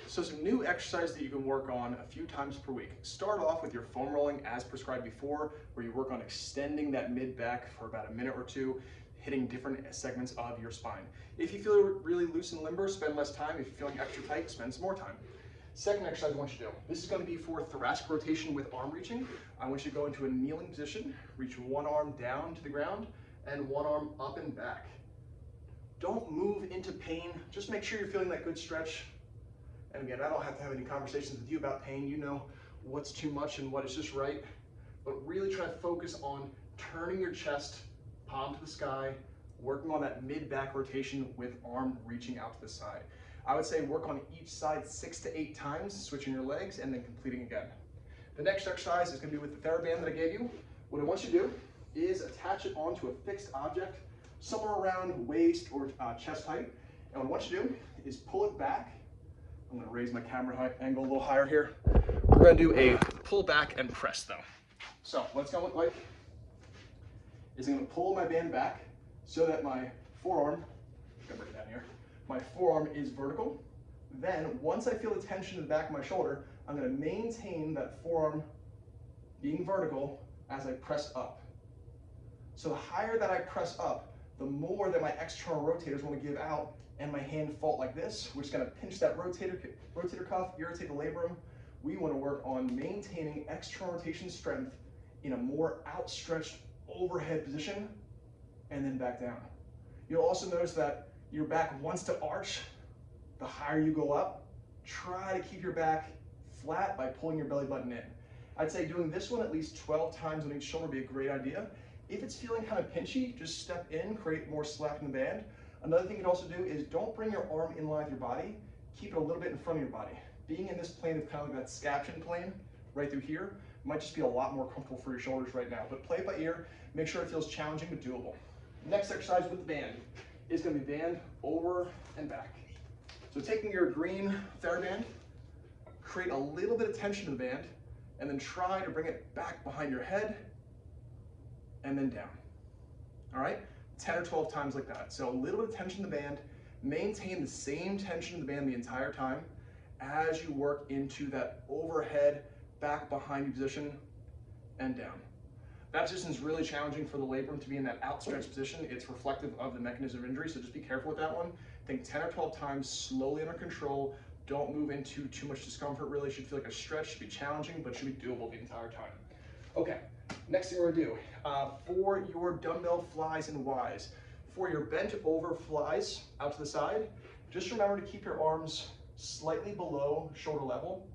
So some new exercise that you can work on a few times per week. Start off with your foam rolling as prescribed before, where you work on extending that mid back for about a minute or two, hitting different segments of your spine. If you feel really loose and limber, spend less time. If you're feeling extra tight, spend some more time. Second exercise I want you to do. This is going to be for thoracic rotation with arm reaching. I want you to go into a kneeling position, reach one arm down to the ground and one arm up and back. Don't move into pain. Just make sure you're feeling that good stretch. And again, I don't have to have any conversations with you about pain. You know what's too much and what is just right. But really try to focus on turning your chest, palm to the sky, working on that mid-back rotation with arm reaching out to the side. I would say work on each side 6 to 8 times, switching your legs and then completing again. The next exercise is going to be with the TheraBand that I gave you. What I want you to do is attach it onto a fixed object somewhere around waist or chest height. And what I want you to do is pull it back. I'm going to raise my camera angle a little higher here. We're going to do a pull back and press though. So what's going to look like is I'm going to pull my band back so that my forearm, I'm going to bring it down here, my forearm is vertical. Then once I feel the tension in the back of my shoulder, I'm going to maintain that forearm being vertical as I press up. So the higher that I press up, the more that my external rotators want to give out and my hand fault like this, which is going to pinch that rotator cuff, irritate the labrum. We want to work on maintaining external rotation strength in a more outstretched overhead position and then back down. You'll also notice that your back wants to arch. The higher you go up, try to keep your back flat by pulling your belly button in. I'd say doing this one at least 12 times on each shoulder would be a great idea. If it's feeling kind of pinchy, just step in, create more slack in the band. Another thing you can also do is don't bring your arm in line with your body. Keep it a little bit in front of your body. Being in this plane of kind of like that scaption plane right through here might just be a lot more comfortable for your shoulders right now. But play it by ear. Make sure it feels challenging but doable. Next exercise with the band is going to be band over and back. So taking your green TheraBand, create a little bit of tension in the band, and then try to bring it back behind your head and then down. All right? 10 or 12 times like that. So a little bit of tension in the band, maintain the same tension in the band the entire time as you work into that overhead, back behind you position and down. That position is really challenging for the labrum to be in that outstretched position. It's reflective of the mechanism of injury, so just be careful with that one. Think 10 or 12 times, slowly under control. Don't move into too much discomfort. Really should feel like a stretch, should be challenging, but should be doable the entire time. Okay, next thing we're gonna do, for your dumbbell flies and Ys, for your bent over flies out to the side, just remember to keep your arms slightly below shoulder level,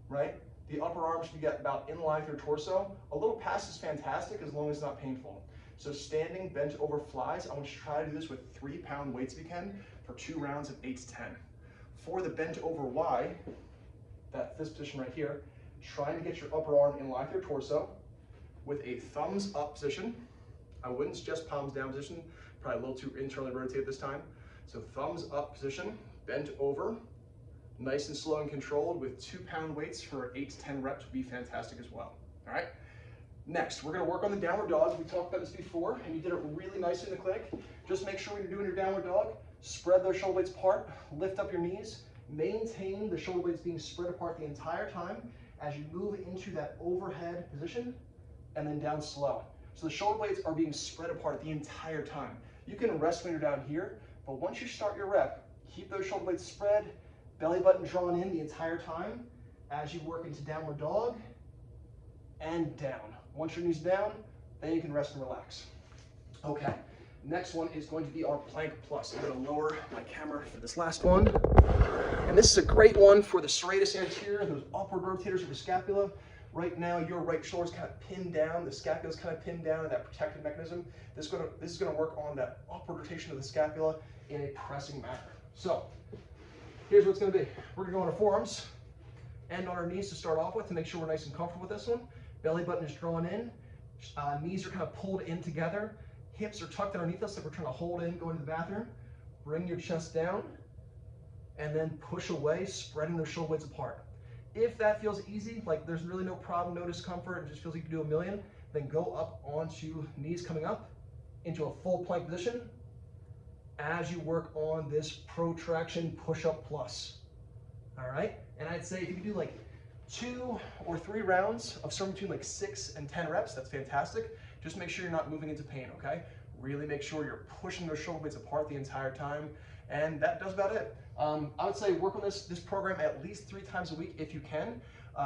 right? The upper arm should get about in line with your torso. A little past is fantastic as long as it's not painful. So standing bent over flies, I want you to try to do this with 3-pound weights if you can for 2 rounds of 8 to 10. For the bent over Y, this position right here, trying to get your upper arm in line with your torso with a thumbs up position. I wouldn't suggest palms down position, probably a little too internally rotated this time. So thumbs up position, bent over, nice and slow and controlled with 2-pound weights for 8 to 10 reps would be fantastic as well. All right. Next, we're going to work on the downward dog. We talked about this before, and you did it really nicely in the clinic. Just make sure when you're doing your downward dog, spread those shoulder blades apart, lift up your knees, maintain the shoulder blades being spread apart the entire time as you move into that overhead position and then down slow. So the shoulder blades are being spread apart the entire time. You can rest when you're down here, but once you start your rep, keep those shoulder blades spread, belly button drawn in the entire time as you work into downward dog and down. Once your knees down, then you can rest and relax. Okay, next one is going to be our plank plus. I'm going to lower my camera for this last one. And this is a great one for the serratus anterior, those upward rotators of the scapula. Right now, your right shoulder is kind of pinned down, the scapula is kind of pinned down in that protective mechanism. This is going to work on that upward rotation of the scapula in a pressing manner. So, here's what it's going to be. We're going to go on our forearms and on our knees to start off with to make sure we're nice and comfortable with this one. Belly button is drawn in, knees are kind of pulled in together, hips are tucked underneath us like we're trying to hold in going to the bathroom. Bring your chest down and then push away, spreading those shoulder blades apart. If that feels easy, like there's really no problem, no discomfort, it just feels like you can do a million, then go up onto knees coming up into a full plank position as you work on this protraction push-up plus. All right, and I'd say if you can do like 2 or 3 rounds of somewhere between like 6 and 10 reps, that's fantastic. Just make sure you're not moving into pain, okay? Really make sure you're pushing those shoulder blades apart the entire time, and that does about it. I would say work on this program at least 3 times a week if you can.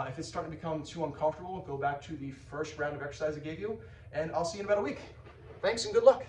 If it's starting to become too uncomfortable, go back to the first round of exercise I gave you, and I'll see you in about a week. Thanks and good luck.